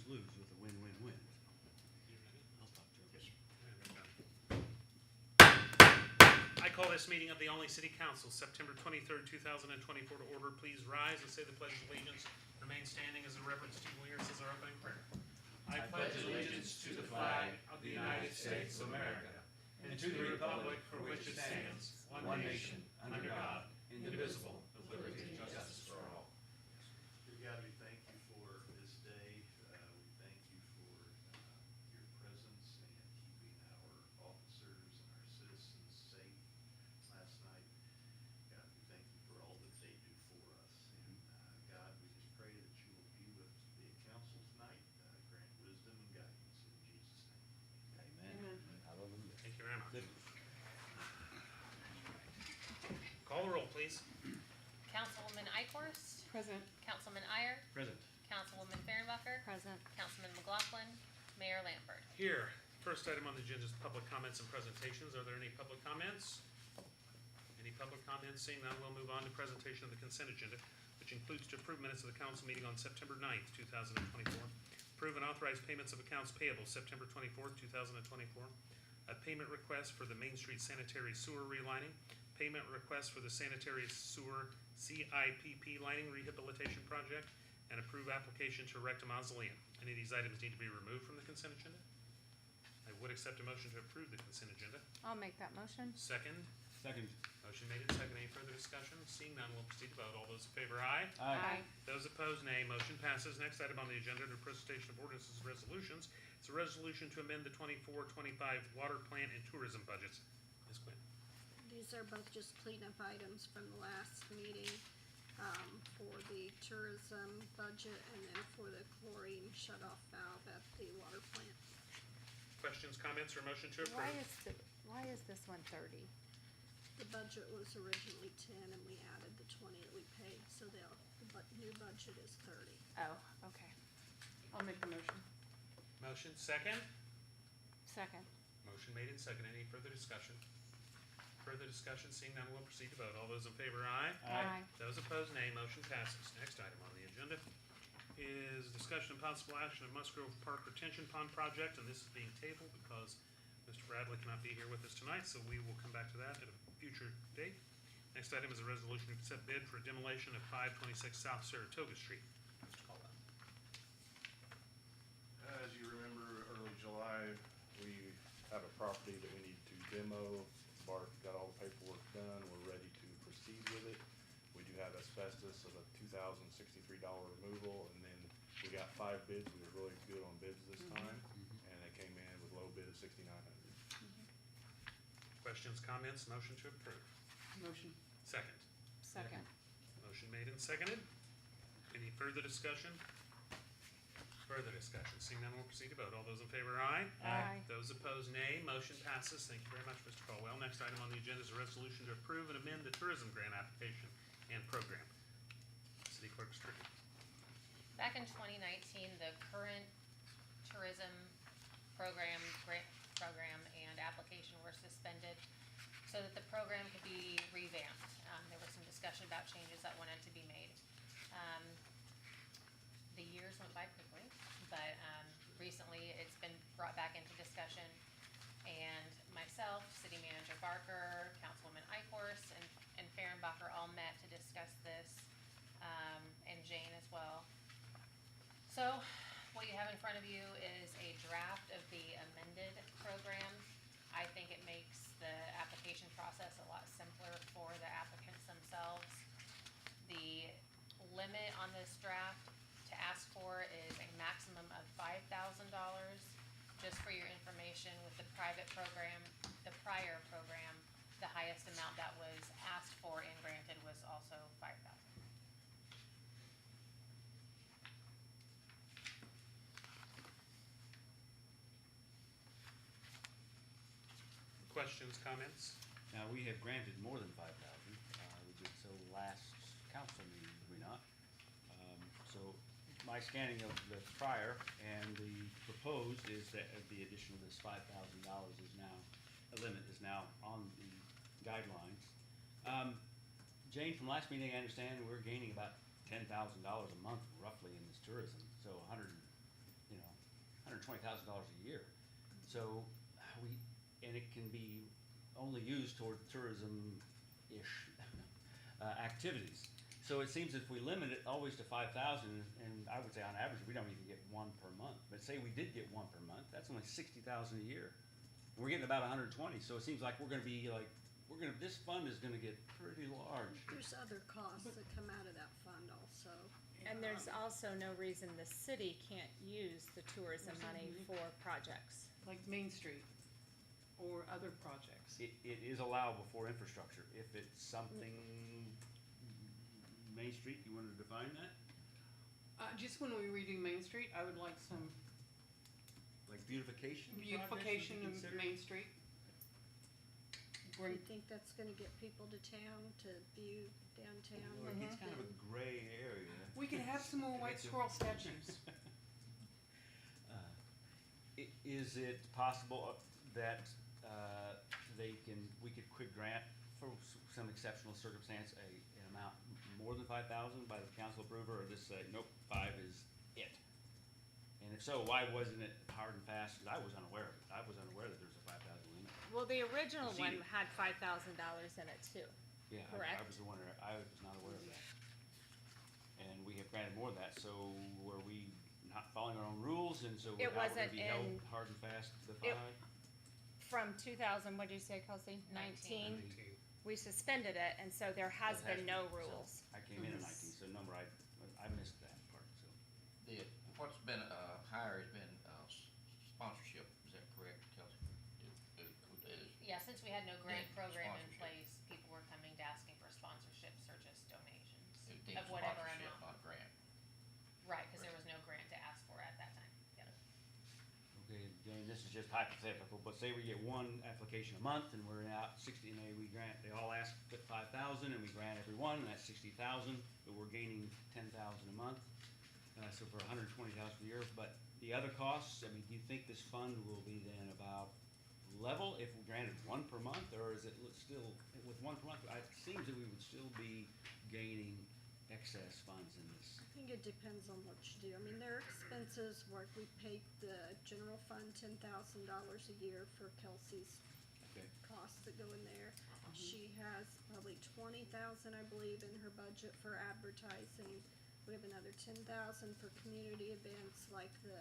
lose-lose with a win-win-win. I'll talk to him. I call this meeting of the Olney City Council, September 23rd, 2024 to order. Please rise and say the Pledge of Allegiance. Remain standing as a reverence. Steve Winger says our opening prayer. I pledge allegiance to the flag of the United States of America and to the republic for which it stands, one nation, under God, indivisible, with liberty and justice for all. Dear God, we thank you for this day. We thank you for your presence and keeping our officers and our citizens safe last night. God, we thank you for all that they do for us. And God, we just pray that you will be with the council tonight. Grant wisdom and guidance in Jesus' name. Amen. Hallelujah. Thank you very much. Good. Call the roll, please. Councilwoman Eichhorst. Present. Councilman Iyer. Present. Councilwoman Fehrenbacher. Present. Councilman McLaughlin. Mayor Lampert. Here, first item on the agenda is public comments and presentations. Are there any public comments? Any public comments? Seeing none, we'll move on to presentation of the consent agenda, which includes to approve minutes of the council meeting on September 9th, 2024. Approve and authorize payments of accounts payable September 24th, 2024. A payment request for the Main Street sanitary sewer relining. Payment request for the sanitary sewer CIPP lining rehabilitation project. And approve application to erect a mausoleum. Any of these items need to be removed from the consent agenda? I would accept a motion to approve the consent agenda. I'll make that motion. Second. Second. Motion made and second. Any further discussion? Seeing none, we'll proceed to vote. All those in favor, aye. Aye. Those opposed, nay. Motion passes. Next item on the agenda under presentation of ordinances and resolutions. It's a resolution to amend the 24-25 water plant and tourism budgets. Ms. Quinn. These are both just cleanup items from the last meeting, for the tourism budget and then for the chlorine shut-off valve at the water plant. Questions, comments, or motion to approve? Why is this one 30? The budget was originally 10 and we added the 20 that we paid, so the new budget is 30. Oh, okay. I'll make the motion. Motion, second. Second. Motion made and second. Any further discussion? Further discussion, seeing none, we'll proceed to vote. All those in favor, aye. Aye. Those opposed, nay. Motion passes. Next item on the agenda is discussion and possible action of Musgrove Park Retention Pond Project, and this is being tabled because Mr. Bradley cannot be here with us tonight, so we will come back to that at a future date. Next item is a resolution to accept bid for demolition of 526 South Saratoga Street. Mr. Caldwell. As you remember, early July, we have a property that we need to demo. Bart got all the paperwork done. We're ready to proceed with it. We do have asbestos of a $2,063 removal, and then we got 5 bids. We were really good on bids this time, and they came in with low bid of $6,900. Questions, comments, motion to approve. Motion. Second. Second. Motion made and seconded. Any further discussion? Further discussion. Seeing none, we'll proceed to vote. All those in favor, aye. Aye. Those opposed, nay. Motion passes. Thank you very much, Mr. Caldwell. Next item on the agenda is a resolution to approve and amend the tourism grant application and program. City Clerk Strickland. Back in 2019, the current tourism program, grant program, and application were suspended so that the program could be revamped. There was some discussion about changes that wanted to be made. The years went by quickly, but recently it's been brought back into discussion, and myself, City Manager Barker, Councilwoman Eichhorst, and Fehrenbacher all met to discuss this, and Jane as well. So what you have in front of you is a draft of the amended program. I think it makes the application process a lot simpler for the applicants themselves. The limit on this draft to ask for is a maximum of $5,000. Just for your information, with the private program, the prior program, the highest amount that was asked for and granted was also $5,000. Questions, comments? Now, we have granted more than 5,000. We did so last council meeting, did we not? So my scanning of the prior and the proposed is that the addition of this $5,000 is now, a limit is now on the guidelines. Jane, from last meeting, I understand we're gaining about $10,000 a month roughly in this tourism. So 100, $120,000 a year. So and it can be only used toward tourism-ish activities. So it seems if we limit it always to 5,000, and I would say on average, we don't even get one per month. But say we did get one per month, that's only 60,000 a year. And we're getting about 120, so it seems like we're gonna be like, this fund is gonna get pretty large. There's other costs that come out of that fund also. And there's also no reason the city can't use the tourism money for projects. Like Main Street or other projects. It is allowable for infrastructure. If it's something, Main Street, you wanna define that? Just when we redo Main Street, I would like some Like beautification projects would be beautification of considered? Main Street. Do you Bring, think that's gonna get people to town to view downtown? Well, it's kind of a gray area. we could have some more white squirrel statues. Is it possible that we could quit grant for some exceptional circumstance, an amount more than 5,000 by the council approver, or just say, nope, 5 is it? And if so, why wasn't it hard and fast? Because I was unaware of it. I was unaware that there's a 5,000 limit. Well, the original one Proceeding. had $5,000 in it too. Yeah, I Correct. was wondering, I was not aware of that. And we have granted more of that, so were we not following our own rules, and so It now we're gonna wasn't be held in- hard and fast to the It- 5? From 2000, what did you say, Kelsey? 19? We suspended it, and so there has That been no so rules. I came in at 19, so number I missed that part, so. What's been, higher has been, sponsorship, is that correct, Kelsey? Yeah, since we had no grant Yeah, program in sponsorship. place, people were coming to asking for sponsorships or just donations It deems of whatever sponsorship, amount. not grant. Right, cause there was no grant to ask for at that time. Yep. Okay, and this is just hypothetical, but say we get one application a month and we're out 60, and they all ask for 5,000 and we grant every one, and that's 60,000, but we're gaining 10,000 a month. So for 120,000 a year, but the other costs, I mean, do you think this fund will be then about level if we granted one per month, or is it still, with one per month, it seems that we would still be gaining excess funds in this? I think it depends on what you do. I mean, there are expenses where we paid the general fund $10,000 a year for Kelsey's Okay. costs that go in there. She has probably 20,000, I believe, in her budget for advertising. We have another 10,000 for community events like the,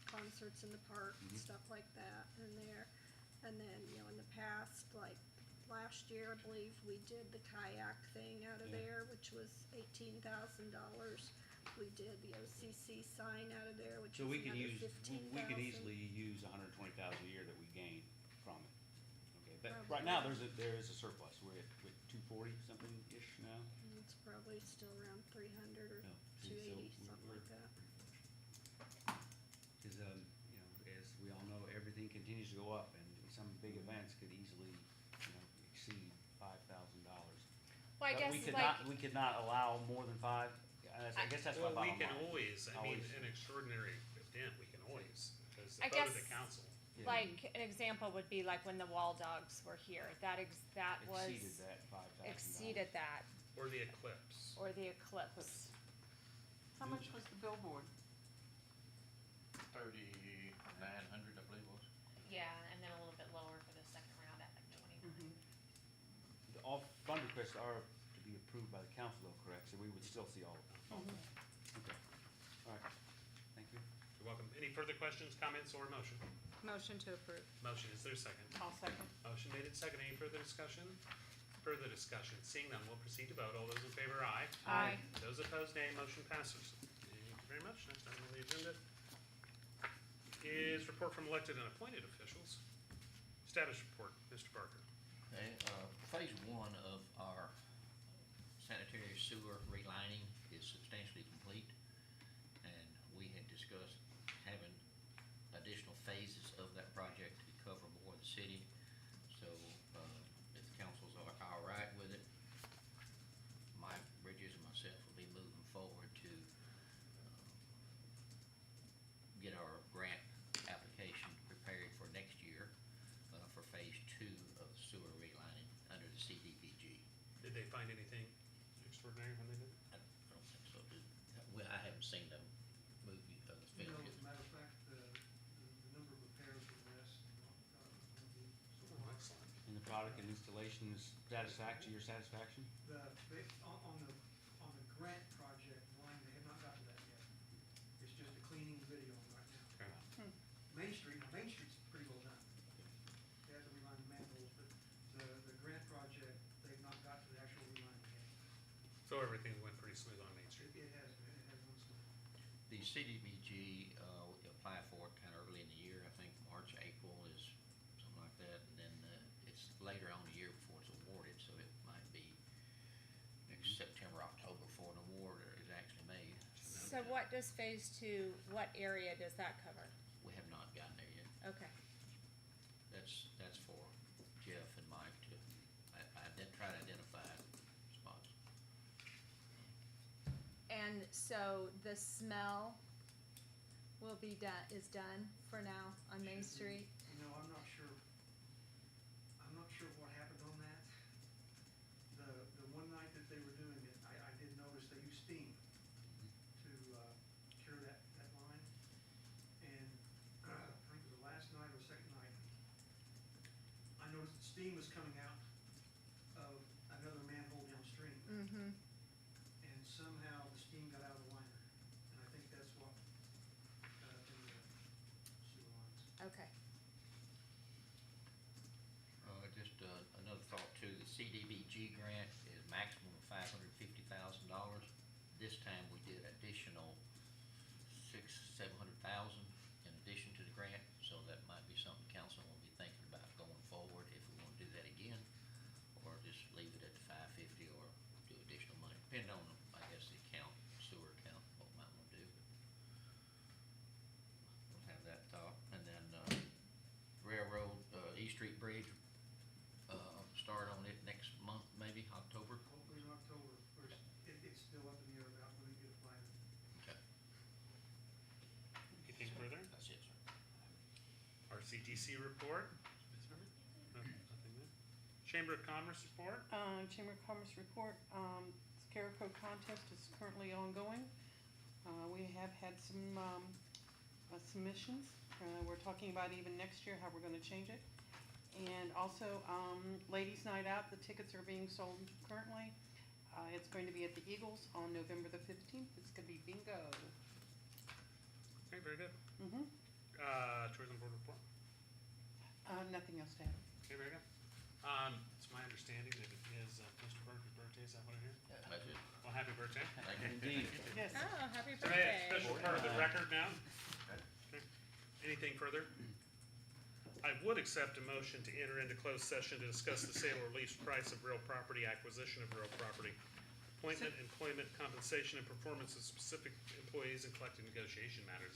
concerts in the park and stuff like that in there. And then, in the past, like last year, I believe, we did the kayak thing out of Yeah. there, which was $18,000. We did the OCC sign out of there, which So was we could another use, $15,000. we could easily use 120,000 a year that we gain from it. Okay, but Probably. right now, there is a surplus, we're at 240 something-ish now. It's probably still around 300 or No, see, so 280, something like that. Cause, as we all know, everything continues to go up, and some big events could easily, exceed $5,000. Well, I But guess we could like, not, we could not allow more than 5, I guess that's my Well, we bottom can line. always, I mean, Always. an extraordinary event, we can always, because the I vote of the guess- council. Yeah. like, an example would be like when the Wall Dogs were here, that was, Exceeded that $5,000. exceeded that, Or the eclipse. or the eclipse. How much was the billboard? 3,900, I believe it was. Yeah, and then a little bit lower for the second round at like 20. All fund requests are to be approved by the council though, correct? So we would still see all of them? Okay, all right, thank you. You're welcome. Any further questions, comments, or motion? Motion to approve. Motion, is there a second? I'll second. Motion made and second. Any further discussion? Further discussion. Seeing none, we'll proceed to vote. All those in favor, aye. Aye. Those opposed, nay. Motion passes. Thank you very much. Next item on the agenda is report from elected and appointed officials. Status report, Mr. Barker. Okay, phase one of our sanitary sewer relining is substantially complete, and we had discussed having additional phases of that project to cover more of the city. So, if the councils are all right with it, Mike Bridges and myself will be moving forward to, get our grant application prepared for next year, for phase two of sewer relining under the CDBG. Did they find anything extraordinary when they did it? I don't think so, well, I haven't seen the movie, film yet. Matter of fact, product and installation is to your satisfaction? On the grant project line, they have not got to that yet. It's just a cleaning video right now. Okay. Main Street's pretty well done. They have to reline the manholes, but the grant project, they've not got to the actual relining yet. So everything went pretty smooth on Main Street. It has one small. The CDBG, we applied for it kind of early in the year, I think March, April is something like that, and then, it's later on in the year before it's awarded, so it might be next September, October before an award is actually made. So what does phase two, what area does that cover? We have not gotten there yet. Okay. That's for Jeff and Mike to, I did try to identify spots. And so the smell will be is done for now on Main Street? You know, I'm not sure what happened on that. The one night that they were doing it, I did notice they used steam to, cure that line. And, I think it was the last night or second night, I noticed the steam was coming out of another manhole downstream. Mm-hmm. And somehow the steam got out of the liner. And I think that's what got up in the sewer lines. Okay. Just another thought too, the CDBG grant is maximum of $550,000. This time we did additional $600,000-700,000 in addition to the grant, so that might be something council will be thinking about going forward if we want to do that again, or just leave it at the 550 or do additional money, depending on, I guess, the account, sewer account, what we might want to do. We'll have that thought, and then, railroad, East Street Bridge, start on it next month, maybe October. Hopefully in October, it's still up in the air about when we get applied. Okay. Anything further? That's it, sir. RCTC report? No, nothing there. Chamber of Commerce report? Chamber of Commerce report, Scarecrow contest is currently ongoing. We have had some, submissions. We're talking about even next year, how we're gonna change it. And also, Ladies Night Out, the tickets are being sold currently. It's going to be at the Eagles on November the 15th. It's gonna be bingo. Okay, very good. Mm-hmm. Tourism board report? Nothing else to add. Okay, very good. It's my understanding that it is Mr. Burke's birthday, is that what I hear? That's it. Well, happy birthday. Thank you. Indeed. Yes. Oh, happy So may I birthday. special part of the record now? Okay. Anything further? I would accept a motion to enter into closed session to discuss the sale or lease price of real property, acquisition of real property, appointment, employment, compensation, and performance of specific employees, and collective negotiation matters.